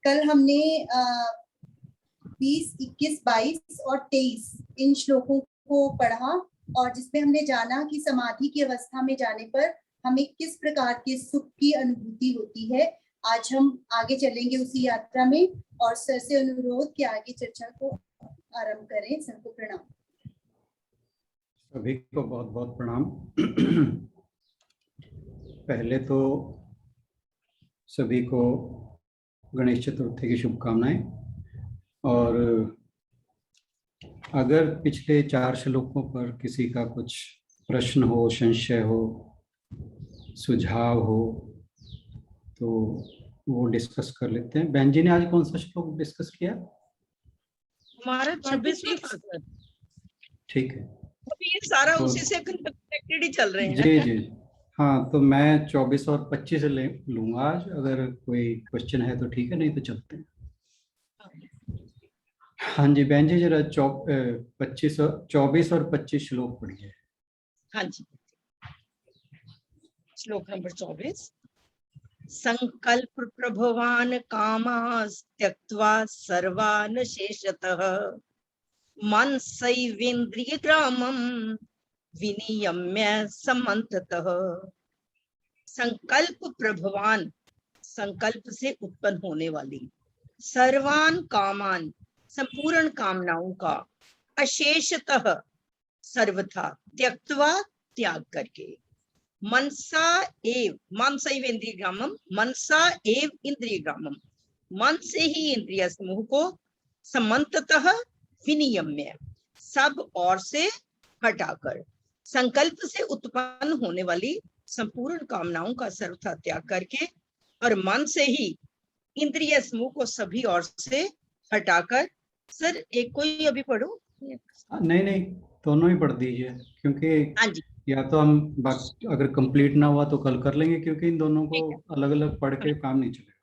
कल हमने 20, 21, 22 और 23 इन श्लोकों को पढ़ा और जिसमें हमने जाना कि समाधि की अवस्था में जाने पर हमें किस प्रकार के सुख की अनुभूति होती है। आज हम आगे चलेंगे उसी यात्रा में और सर से अनुरोध कि आगे चर्चा को आरंभ करें। सर को प्रणाम। सभी को बहुत बहुत प्रणाम। पहले तो सभी को गणेश चतुर्थी की शुभकामनाएं। और अगर पिछले 4 श्लोकों पर किसी का कुछ प्रश्न हो, संशय हो, सुझाव हो तो वो डिस्कस कर लेते हैं। बहन जी ने आज कौन सा श्लोक डिस्कस किया? हमारा 26वां था। ठीक है, अभी ये सारा तो उसी से कनेक्टेड ही चल रहे हैं। जी जी हाँ, तो मैं 24 और 25 लूंगा आज। अगर कोई क्वेश्चन है तो ठीक है, नहीं तो चलते हैं। हाँ जी बहन जी, जरा 24 और 25 श्लोक पढ़िए। हाँ जी, श्लोक नंबर 24। संकल्प प्रभवान कामास त्यक्त्वा सर्वान् शेषतः मनसैवेन्द्रिय ग्रामं विनियम्य समन्ततः। संकल्प प्रभवान, संकल्प से उत्पन्न होने वाली, सर्वान कामान, संपूर्ण कामनाओं का, अशेषतः सर्वथा, त्यक्त्वा त्याग करके, मनसा एव, मनसैव इंद्रिय ग्रामम, मनसा एव इंद्रिय ग्रामम, मन से ही इंद्रिय समूह को, समन्ततः विनियम्य, सब और से हटाकर, संकल्प से उत्पन्न होने वाली संपूर्ण कामनाओं का सर्वथा त्याग करके और मन से ही इंद्रिय समूह को सभी ओर से हटाकर। सर एक कोई अभी पढ़ो। नहीं नहीं, दोनों ही पढ़ दीजिए, क्योंकि हाँ जी, या तो हम अगर कंप्लीट ना हुआ तो कल कर लेंगे, क्योंकि इन दोनों को अलग अलग पढ़ के काम नहीं चलेगा।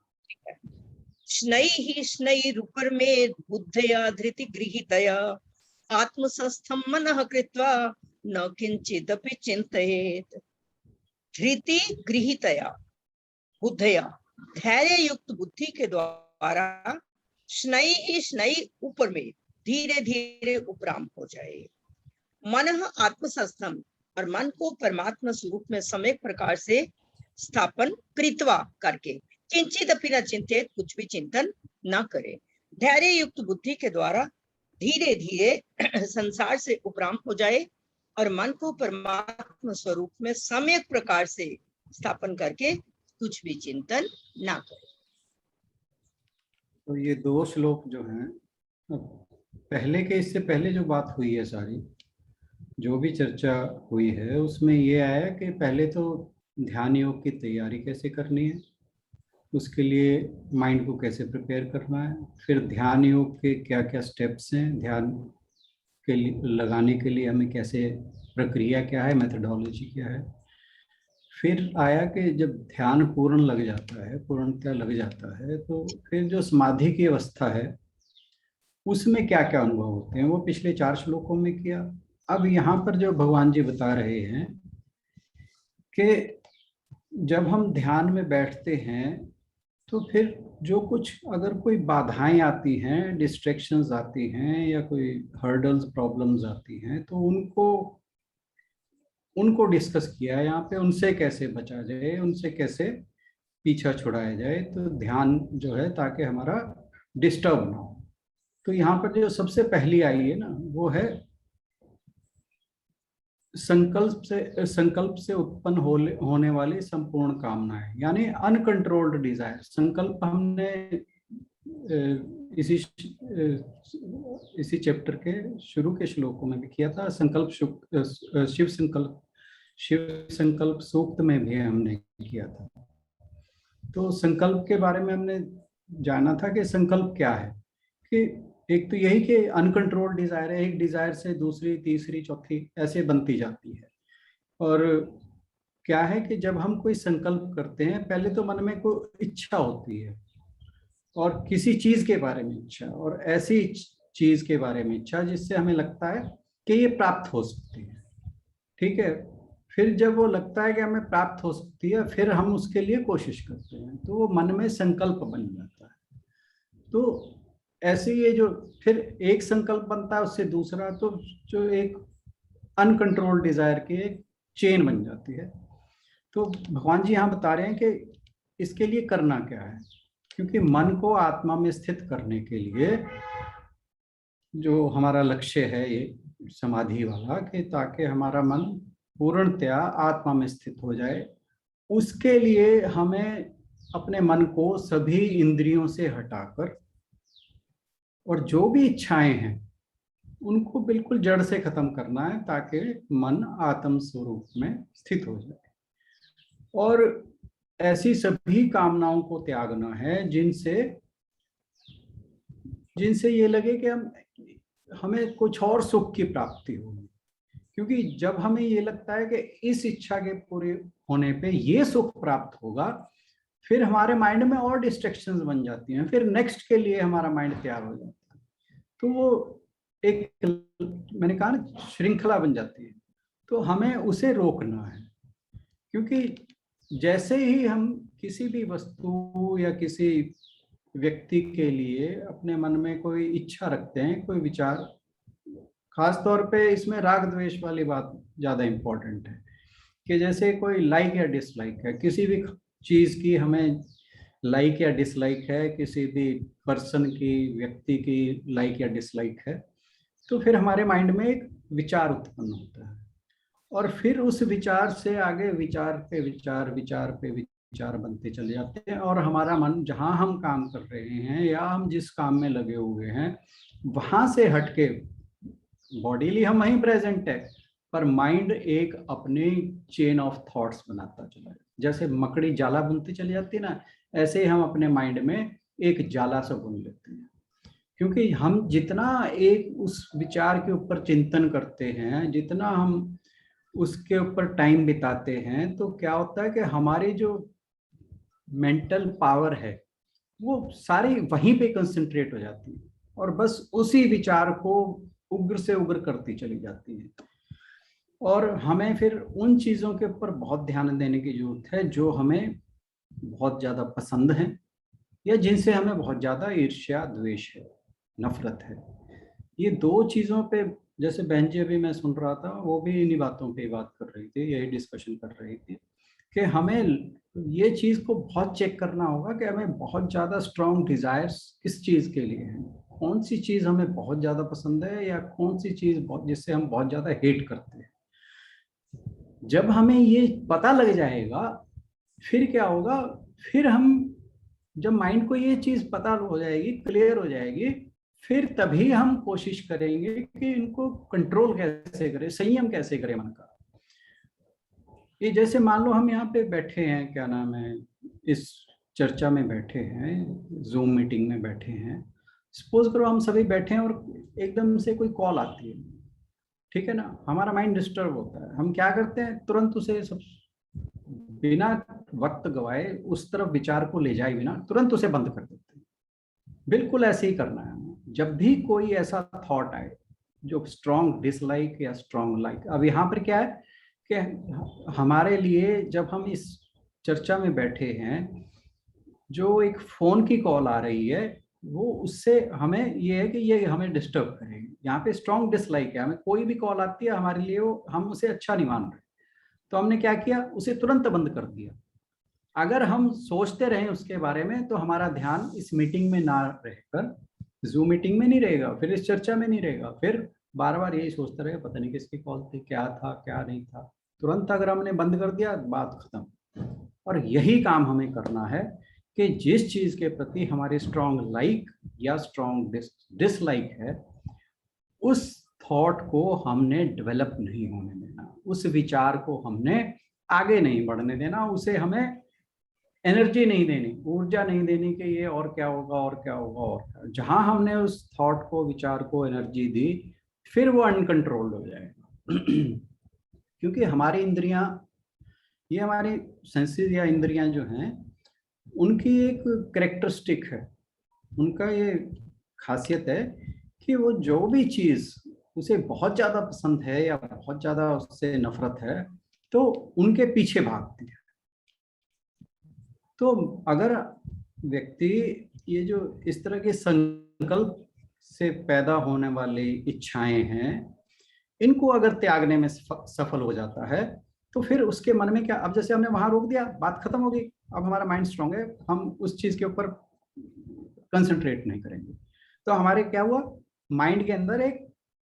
स्नै ही स्नैरुपरमेद बुद्धया धृति गृहीतया आत्मसंस्थं मनः कृत्वा न किंचिदपि चिंतयेत्। धृति गृहीतया, बुद्धया, धैर्य युक्त बुद्धि के द्वारा, स्नै ही स्नै ऊपर में, धीरे धीरे उपराम हो जाए। मन आत्मसंस्थम, और मन को परमात्मा स्वरूप में सम्यक प्रकार से स्थापन कृत्वा करके, किंचित अपि न चिंतित, कुछ भी चिंतन न करे। धैर्य युक्त बुद्धि के द्वारा धीरे धीरे संसार से उपराम हो जाए और मन को परमात्मा स्वरूप में सम्यक प्रकार से स्थापन करके कुछ भी चिंतन ना करे। तो ये 2 श्लोक जो हैं, पहले के, इससे पहले जो बात हुई है, सारी जो भी चर्चा हुई है उसमें ये आया कि पहले तो ध्यान योग की तैयारी कैसे करनी है, उसके लिए माइंड को कैसे प्रिपेयर करना है, फिर ध्यान योग के क्या क्या स्टेप्स हैं, ध्यान के लिए लगाने के लिए हमें कैसे, प्रक्रिया क्या है, मेथडोलॉजी क्या है। फिर आया कि जब ध्यान पूर्ण लग जाता है, पूर्णतः लग जाता है, तो फिर जो समाधि की अवस्था है उसमें क्या क्या अनुभव होते हैं, वो पिछले 4 श्लोकों में किया। अब यहाँ पर जो भगवान जी बता रहे हैं कि जब हम ध्यान में बैठते हैं तो फिर जो कुछ, अगर कोई बाधाएं आती हैं, डिस्ट्रैक्शंस आती हैं या कोई हर्डल्स, प्रॉब्लम्स आती हैं, तो उनको डिस्कस किया है यहाँ पे, उनसे कैसे बचा जाए, उनसे कैसे पीछा छुड़ाया जाए, तो ध्यान जो है ताकि हमारा डिस्टर्ब ना हो। तो यहाँ पर जो सबसे पहली आई है ना, वो है संकल्प से उत्पन्न होने वाली संपूर्ण कामनाएं, यानी अनकंट्रोल्ड डिजायर। संकल्प हमने इसी चैप्टर के शुरू के श्लोकों में भी किया था। संकल्प शिव संकल्प सूक्त में भी हमने किया था। तो संकल्प के बारे में हमने जाना था कि संकल्प क्या है, कि एक तो यही कि अनकंट्रोल्ड डिजायर है, एक डिजायर से दूसरी, तीसरी, चौथी ऐसे बनती जाती है। और क्या है कि जब हम कोई संकल्प करते हैं, पहले तो मन में कोई इच्छा होती है, और किसी चीज के बारे में इच्छा, और ऐसी चीज के बारे में इच्छा जिससे हमें लगता है कि ये प्राप्त हो सकती है। ठीक है, फिर जब वो लगता है कि हमें प्राप्त हो सकती है, फिर हम उसके लिए कोशिश करते हैं, तो वो मन में संकल्प बन जाता है। तो ऐसे ये जो फिर एक संकल्प बनता है उससे दूसरा, तो जो एक अनकंट्रोल्ड डिजायर की एक चेन बन जाती है। तो भगवान जी यहाँ बता रहे हैं कि इसके लिए करना क्या है, क्योंकि मन को आत्मा में स्थित करने के लिए जो हमारा लक्ष्य है ये समाधि वाला, कि ताकि हमारा मन पूर्णतया आत्मा में स्थित हो जाए, उसके लिए हमें अपने मन को सभी इंद्रियों से हटाकर और जो भी इच्छाएं हैं उनको बिल्कुल जड़ से खत्म करना है, ताकि मन आत्म स्वरूप में स्थित हो जाए। और ऐसी सभी कामनाओं को त्यागना है जिनसे ये लगे कि हमें कुछ और सुख की प्राप्ति होगी। क्योंकि जब हमें ये लगता है कि इस इच्छा के पूरे होने पे ये सुख प्राप्त होगा, फिर हमारे माइंड में और डिस्ट्रैक्शंस बन जाती हैं, फिर नेक्स्ट के लिए हमारा माइंड तैयार हो जाता है। तो वो एक, मैंने कहा ना, श्रृंखला बन जाती है। तो हमें उसे रोकना है, क्योंकि जैसे ही हम किसी भी वस्तु या किसी व्यक्ति के लिए अपने मन में कोई इच्छा रखते हैं, कोई विचार, खास तौर पे इसमें राग द्वेष वाली बात ज्यादा इम्पोर्टेंट है, कि जैसे कोई लाइक या डिसलाइक है, किसी भी चीज की हमें लाइक या डिसलाइक है, किसी भी पर्सन की, व्यक्ति की लाइक या डिसलाइक है, तो फिर हमारे माइंड में एक विचार उत्पन्न होता है, और फिर उस विचार से आगे विचार पे विचार, विचार पे विचार बनते चले जाते हैं, और हमारा मन जहां हम काम कर रहे हैं या हम जिस काम में लगे हुए हैं वहां से हटके, बॉडीली हम वहीं प्रेजेंट है, पर माइंड एक अपने चेन ऑफ थॉट्स बनाता चला जाता है। जैसे मकड़ी जाला बुनती चली जाती है ना, ऐसे ही हम अपने माइंड में एक जाला सा बुन लेते हैं। क्योंकि हम जितना एक उस विचार के ऊपर चिंतन करते हैं, जितना हम उसके ऊपर टाइम बिताते हैं, तो क्या होता है कि हमारी जो मेंटल पावर है वो सारी वहीं पे कंसंट्रेट हो जाती है, और बस उसी विचार को उग्र से उग्र करती चली जाती है। और हमें फिर उन चीज़ों के ऊपर बहुत ध्यान देने की जरूरत है जो हमें बहुत ज़्यादा पसंद है, या जिनसे हमें बहुत ज़्यादा ईर्ष्या, द्वेष है, नफरत है। ये दो चीज़ों पे, जैसे बहन जी अभी मैं सुन रहा था, वो भी इन्हीं बातों पे बात कर रही थी, यही डिस्कशन कर रही थी कि हमें ये चीज़ को बहुत चेक करना होगा कि हमें बहुत ज़्यादा स्ट्रॉन्ग डिजायर्स किस चीज़ के लिए हैं, कौन सी चीज़ हमें बहुत ज़्यादा पसंद है, या कौन सी चीज़ जिससे हम बहुत ज़्यादा हेट करते हैं। जब हमें ये पता लग जाएगा, फिर क्या होगा, फिर हम, जब माइंड को ये चीज़ पता हो जाएगी, क्लियर हो जाएगी, फिर तभी हम कोशिश करेंगे कि इनको कंट्रोल कैसे करें, संयम कैसे करें मन का। ये जैसे मान लो हम यहाँ पे बैठे हैं, क्या नाम है, इस चर्चा में बैठे हैं, जूम मीटिंग में बैठे हैं, सपोज करो हम सभी बैठे हैं और एकदम से कोई कॉल आती है, ठीक है ना, हमारा माइंड डिस्टर्ब होता है, हम क्या करते हैं, तुरंत उसे सब बिना वक्त गवाए उस तरफ विचार को ले जाए बिना तुरंत उसे बंद कर देते हैं। बिल्कुल ऐसे ही करना है हमें। जब भी कोई ऐसा थॉट आए जो स्ट्रॉन्ग डिसलाइक या स्ट्रॉन्ग लाइक, अब यहाँ पर क्या है कि हमारे लिए जब हम इस चर्चा में बैठे हैं, जो एक फोन की कॉल आ रही है, वो उससे हमें ये है कि ये हमें डिस्टर्ब करेगी। यहाँ पे स्ट्रॉन्ग डिसलाइक है, हमें कोई भी कॉल आती है हमारे लिए, वो हम उसे अच्छा नहीं मान रहे, तो हमने क्या किया, उसे तुरंत बंद कर दिया। अगर हम सोचते रहें उसके बारे में, तो हमारा ध्यान इस मीटिंग में ना रहकर जूम मीटिंग में नहीं रहेगा, फिर इस चर्चा में नहीं रहेगा, फिर बार बार यही सोचते रहे पता नहीं किसकी कॉल थी, क्या था क्या नहीं था। तुरंत अगर हमने बंद कर दिया, बात खत्म। और यही काम हमें करना है कि जिस चीज के प्रति हमारी स्ट्रॉन्ग लाइक या स्ट्रॉन्ग डिसलाइक है, उस थॉट को हमने डेवलप नहीं होने देना, उस विचार को हमने आगे नहीं बढ़ने देना, उसे हमें एनर्जी नहीं देनी, ऊर्जा नहीं देनी कि ये और क्या होगा और क्या होगा और क्या। जहां हमने उस थॉट को, विचार को एनर्जी दी, फिर वो अनकंट्रोल्ड हो जाएगा। क्योंकि हमारी इंद्रियां, ये हमारी सेंसेस या इंद्रियां जो हैं, उनकी एक कैरेक्टरिस्टिक है, उनका ये खासियत है कि वो जो भी चीज उसे बहुत ज्यादा पसंद है या बहुत ज्यादा उससे नफरत है, तो उनके पीछे भागती है। तो अगर व्यक्ति ये जो इस तरह के संकल्प से पैदा होने वाली इच्छाएं हैं, इनको अगर त्यागने में सफल हो जाता है तो फिर उसके मन में क्या, अब जैसे हमने वहां रोक दिया, बात खत्म हो गई, अब हमारा माइंड स्ट्रांग है, हम उस चीज के ऊपर कंसंट्रेट नहीं करेंगे। तो हमारे क्या हुआ, माइंड के अंदर एक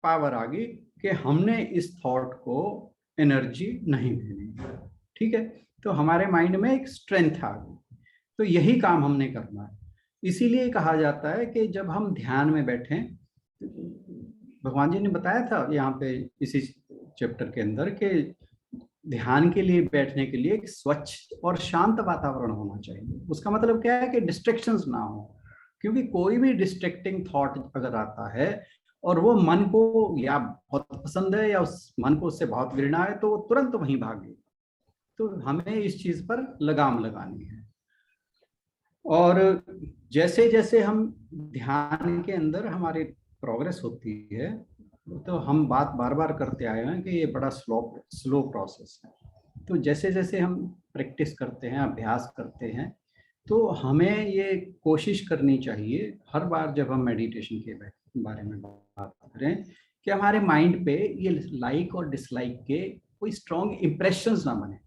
पावर आ गई कि हमने इस थॉट को एनर्जी नहीं देनी, ठीक है। तो हमारे माइंड में एक स्ट्रेंथ आ गई। तो यही काम हमने करना है। इसीलिए कहा जाता है कि जब हम ध्यान में बैठें, भगवान जी ने बताया था यहाँ पे इसी चैप्टर के अंदर कि ध्यान के लिए बैठने के लिए एक स्वच्छ और शांत वातावरण होना चाहिए। उसका मतलब क्या है कि डिस्ट्रैक्शंस ना हो, क्योंकि कोई भी डिस्ट्रैक्टिंग थॉट अगर आता है और वो मन को या बहुत पसंद है या उस मन को उससे बहुत घृणा है, तो वो तुरंत वहीं भागे। तो हमें इस चीज पर लगाम लगानी है। और जैसे जैसे हम ध्यान के अंदर हमारी प्रोग्रेस होती है, तो हम बात बार बार करते आए हैं कि ये बड़ा स्लो प्रोसेस है। तो जैसे जैसे हम प्रैक्टिस करते हैं, अभ्यास करते हैं, तो हमें ये कोशिश करनी चाहिए हर बार जब हम मेडिटेशन के बारे में बात करें कि हमारे माइंड पे ये लाइक और डिसलाइक के कोई स्ट्रॉन्ग इम्प्रेशंस ना बने।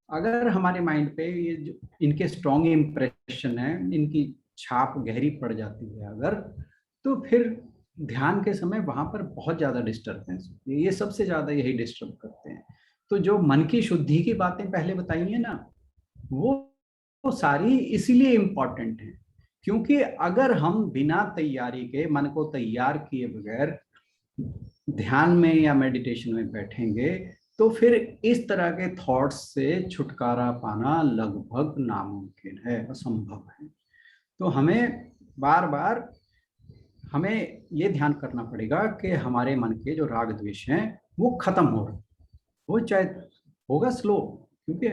अगर हमारे माइंड पे ये जो इनके स्ट्रॉन्ग इम्प्रेशन है, इनकी छाप गहरी पड़ जाती है अगर, तो फिर ध्यान के समय वहां पर बहुत ज्यादा डिस्टर्बेंस होती है। ये सबसे ज्यादा यही डिस्टर्ब करते हैं। तो जो मन की शुद्धि की बातें पहले बताई है ना, वो सारी इसीलिए इम्पोर्टेंट है, क्योंकि अगर हम बिना तैयारी के, मन को तैयार किए बगैर ध्यान में या मेडिटेशन में बैठेंगे, तो फिर इस तरह के थॉट्स से छुटकारा पाना लगभग नामुमकिन है, असंभव है। तो हमें बार बार हमें ये ध्यान करना पड़ेगा कि हमारे मन के जो राग द्वेष हैं वो खत्म हो रहे। वो चाहे होगा स्लो, क्योंकि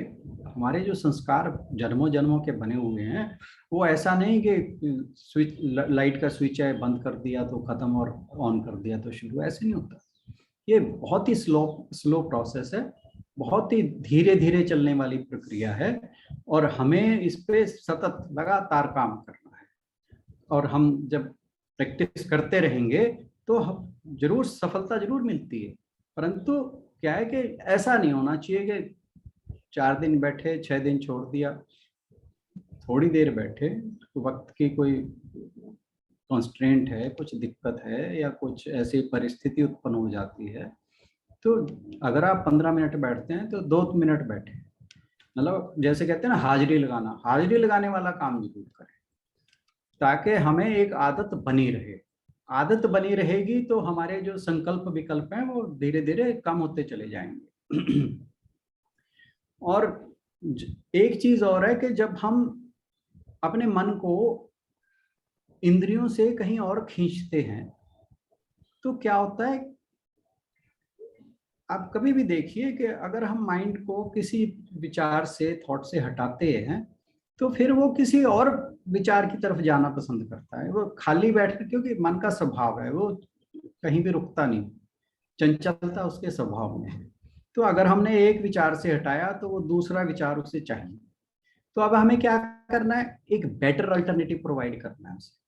हमारे जो संस्कार जन्मों जन्मों के बने हुए हैं, वो ऐसा नहीं कि स्विच, लाइट का स्विच है बंद कर दिया तो खत्म और ऑन कर दिया तो शुरू, ऐसे नहीं होता। ये बहुत ही स्लो प्रोसेस है, बहुत ही धीरे धीरे चलने वाली प्रक्रिया है, और हमें इस पे सतत लगातार काम करना है। और हम जब प्रैक्टिस करते रहेंगे तो जरूर सफलता जरूर मिलती है, परंतु क्या है कि ऐसा नहीं होना चाहिए कि 4 दिन बैठे 6 दिन छोड़ दिया। थोड़ी देर बैठे, वक्त की कोई कॉन्स्ट्रेंट है, कुछ दिक्कत है या कुछ ऐसी परिस्थिति उत्पन्न हो जाती है, तो अगर आप 15 मिनट बैठते हैं तो 2 मिनट बैठे, मतलब जैसे कहते हैं ना हाजिरी लगाना, हाजिरी लगाने वाला काम जरूर करें, ताकि हमें एक आदत बनी रहे। आदत बनी रहेगी तो हमारे जो संकल्प विकल्प हैं वो धीरे धीरे कम होते चले जाएंगे। और एक चीज और है कि जब हम अपने मन को इंद्रियों से कहीं और खींचते हैं तो क्या होता है, आप कभी भी देखिए कि अगर हम माइंड को किसी विचार से, थॉट से हटाते हैं, तो फिर वो किसी और विचार की तरफ जाना पसंद करता है। वो खाली बैठ, क्योंकि मन का स्वभाव है, वो कहीं भी रुकता नहीं, चंचलता उसके स्वभाव में है। तो अगर हमने एक विचार से हटाया तो वो दूसरा विचार उसे चाहिए। तो अब हमें क्या करना है, एक बेटर अल्टरनेटिव प्रोवाइड करना है उसे।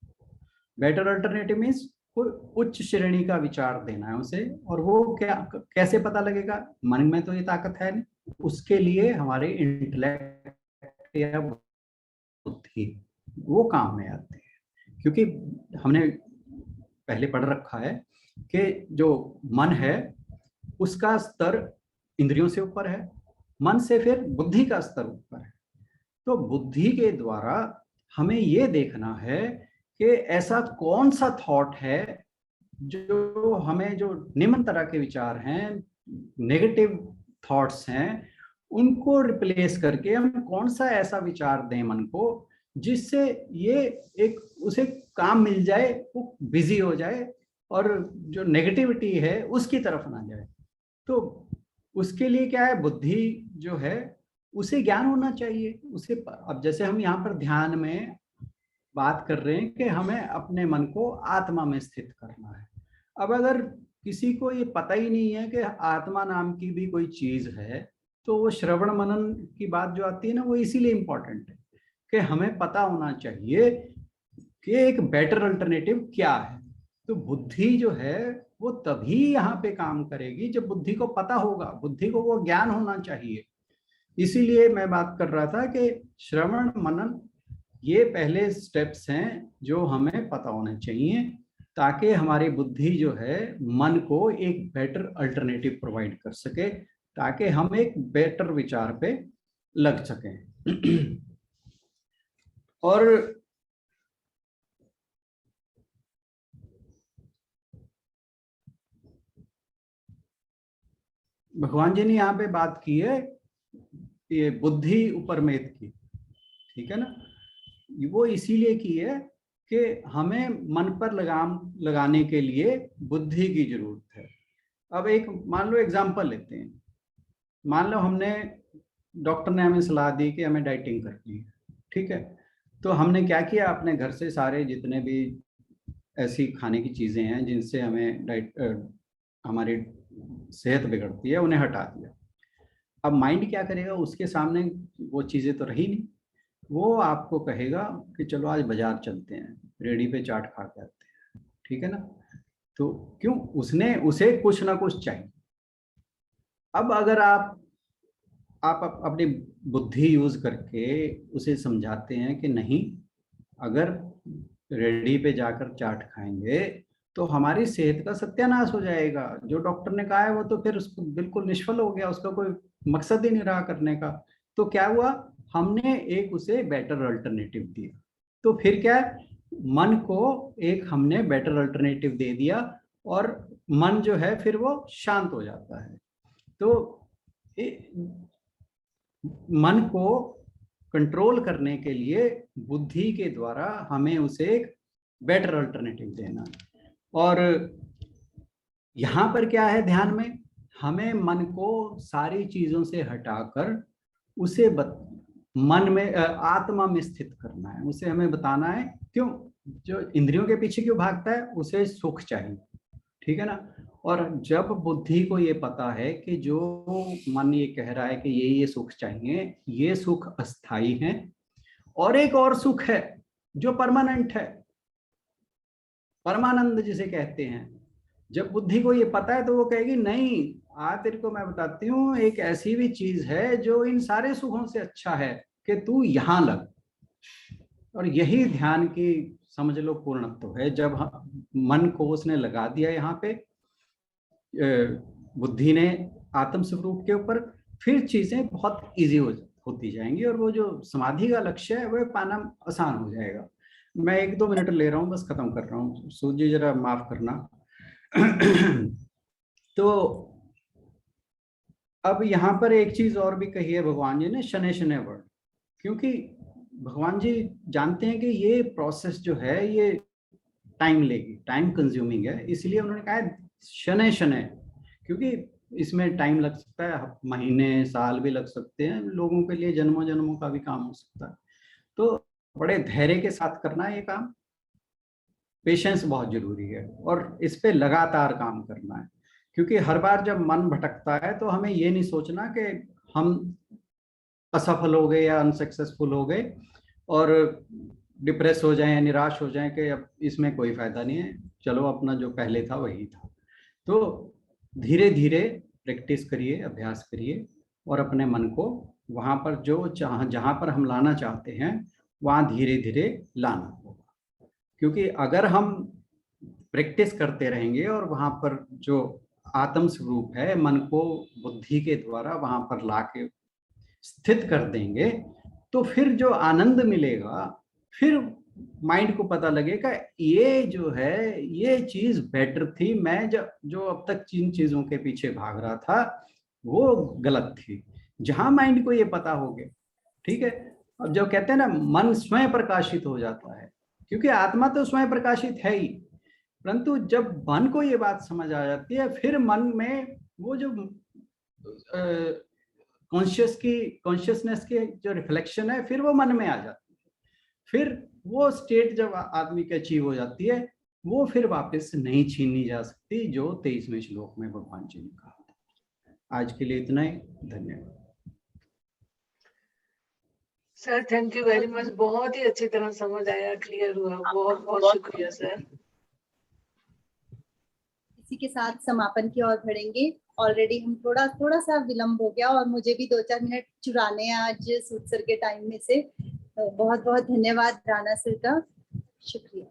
बेटर अल्टरनेटिव मीन्स कोई उच्च श्रेणी का विचार देना है उसे। और वो क्या, कैसे पता लगेगा, मन में तो ये ताकत है नहीं, उसके लिए हमारे इंटेलेक्ट या बुद्धि वो काम में आते हैं। क्योंकि हमने पहले पढ़ रखा है कि जो मन है उसका स्तर इंद्रियों से ऊपर है, मन से फिर बुद्धि का स्तर ऊपर है। तो बुद्धि के द्वारा हमें ये देखना है कि ऐसा कौन सा थॉट है जो हमें, जो निम्न तरह के विचार हैं, नेगेटिव थॉट्स हैं, उनको रिप्लेस करके हम कौन सा ऐसा विचार दें मन को जिससे ये एक उसे काम मिल जाए, वो बिजी हो जाए और जो नेगेटिविटी है उसकी तरफ ना जाए। तो उसके लिए क्या है, बुद्धि जो है उसे ज्ञान होना चाहिए उसे। अब जैसे हम यहाँ पर ध्यान में बात कर रहे हैं कि हमें अपने मन को आत्मा में स्थित करना है। अब अगर किसी को ये पता ही नहीं है कि आत्मा नाम की भी कोई चीज है, तो वो श्रवण मनन की बात जो आती है ना, वो इसीलिए इम्पोर्टेंट है कि हमें पता होना चाहिए कि एक बेटर अल्टरनेटिव क्या है। तो बुद्धि जो है वो तभी यहाँ पे काम करेगी जब बुद्धि को पता होगा, बुद्धि को वो ज्ञान होना चाहिए। इसीलिए मैं बात कर रहा था कि श्रवण मनन ये पहले स्टेप्स हैं जो हमें पता होने चाहिए, ताकि हमारी बुद्धि जो है मन को एक बेटर अल्टरनेटिव प्रोवाइड कर सके, ताकि हम एक बेटर विचार पे लग सकें। और भगवान जी ने यहाँ पे बात की है ये बुद्धि उपरमेत की, ठीक है ना। वो इसीलिए की है कि हमें मन पर लगाम लगाने के लिए बुद्धि की जरूरत है। अब एक मान लो एग्जांपल लेते हैं, मान लो हमने डॉक्टर ने हमें सलाह दी कि हमें डाइटिंग करनी है, ठीक है। तो हमने क्या किया, अपने घर से सारे जितने भी ऐसी खाने की चीजें हैं जिनसे हमें हमारी सेहत बिगड़ती है उन्हें हटा दिया। अब माइंड क्या करेगा, उसके सामने वो चीजें तो रही नहीं, वो आपको कहेगा कि चलो आज बाजार चलते हैं, रेडी पे चाट खा के आते हैं, ठीक है ना। तो क्यों, उसने उसे कुछ ना कुछ चाहिए। अब अगर आप अपनी बुद्धि यूज करके उसे समझाते हैं कि नहीं, अगर रेडी पे जाकर चाट खाएंगे तो हमारी सेहत का सत्यानाश हो जाएगा, जो डॉक्टर ने कहा है वो तो फिर उसको बिल्कुल निष्फल हो गया, उसका कोई मकसद ही नहीं रहा करने का। तो क्या हुआ, हमने एक उसे बेटर अल्टरनेटिव दिया। तो फिर क्या है, मन को एक हमने बेटर अल्टरनेटिव दे दिया और मन जो है फिर वो शांत हो जाता है। तो मन को कंट्रोल करने के लिए बुद्धि के द्वारा हमें उसे एक बेटर अल्टरनेटिव देना। और यहाँ पर क्या है ध्यान में, हमें मन को सारी चीजों से हटाकर उसे मन में आत्मा में स्थित करना है। उसे हमें बताना है, क्यों, जो इंद्रियों के पीछे क्यों भागता है, उसे सुख चाहिए, ठीक है ना। और जब बुद्धि को ये पता है कि जो मन ये कह रहा है कि ये सुख चाहिए, ये सुख अस्थाई है, और एक और सुख है जो परमानेंट है, परमानंद जिसे कहते हैं। जब बुद्धि को ये पता है तो वो कहेगी नहीं, आज तेरे को मैं बताती हूँ एक ऐसी भी चीज है जो इन सारे सुखों से अच्छा है कि तू यहां लग। और यही ध्यान की समझ लो पूर्णत्व है। जब मन को उसने लगा दिया यहाँ पे बुद्धि ने आत्म स्वरूप के ऊपर, फिर चीजें बहुत इजी होती जाएंगी और वो जो समाधि का लक्ष्य है वह पाना आसान हो जाएगा। मैं 1-2 मिनट ले रहा हूँ, बस खत्म कर रहा हूँ, सूजी जरा माफ करना। तो अब यहाँ पर एक चीज और भी कही है भगवान जी ने, शनै शनै वर्ड, क्योंकि भगवान जी जानते हैं कि ये प्रोसेस जो है ये टाइम लेगी, टाइम कंज्यूमिंग है, इसलिए उन्होंने कहा है शनै शनै, क्योंकि इसमें टाइम लग सकता है, महीने साल भी लग सकते हैं, लोगों के लिए जन्मों जन्मों का भी काम हो सकता है। तो बड़े धैर्य के साथ करना है ये काम, पेशेंस बहुत जरूरी है और इस पे लगातार काम करना है। क्योंकि हर बार जब मन भटकता है तो हमें ये नहीं सोचना कि हम असफल हो गए या अनसक्सेसफुल हो गए और डिप्रेस हो जाएं या निराश हो जाएं कि अब इसमें कोई फायदा नहीं है, चलो अपना जो पहले था वही था। तो धीरे धीरे प्रैक्टिस करिए, अभ्यास करिए और अपने मन को वहां पर जो जहां पर हम लाना चाहते हैं वहां धीरे धीरे लाना होगा। क्योंकि अगर हम प्रैक्टिस करते रहेंगे और वहां पर जो आत्म स्वरूप है मन को बुद्धि के द्वारा वहां पर लाके स्थित कर देंगे, तो फिर जो आनंद मिलेगा, फिर माइंड को पता लगेगा ये जो है ये चीज बेटर थी, मैं जो अब तक जिन चीजों के पीछे भाग रहा था वो गलत थी। जहां माइंड को ये पता हो गया, ठीक है। अब जो कहते हैं ना मन स्वयं प्रकाशित हो जाता है, क्योंकि आत्मा तो स्वयं प्रकाशित है ही, परंतु जब मन को ये बात समझ आ जाती है फिर मन में वो जो कॉन्शियसनेस की जो रिफ्लेक्शन है फिर वो मन में आ जाती है। फिर वो स्टेट जब आदमी की अचीव हो जाती है वो फिर वापस नहीं छीनी जा सकती, जो 23वें श्लोक में भगवान जी ने कहा था। आज के लिए इतना ही, धन्यवाद। Sir thank you very much, बहुत ही अच्छी तरह समझ आया, क्लियर हुआ, बहुत बहुत शुक्रिया सर। इसी के साथ समापन की ओर बढ़ेंगे। ऑलरेडी हम थोड़ा सा विलंब हो गया और मुझे भी 2-4 मिनट चुराने हैं आज सूट सर के टाइम में से। तो बहुत बहुत धन्यवाद राणा सर का, शुक्रिया।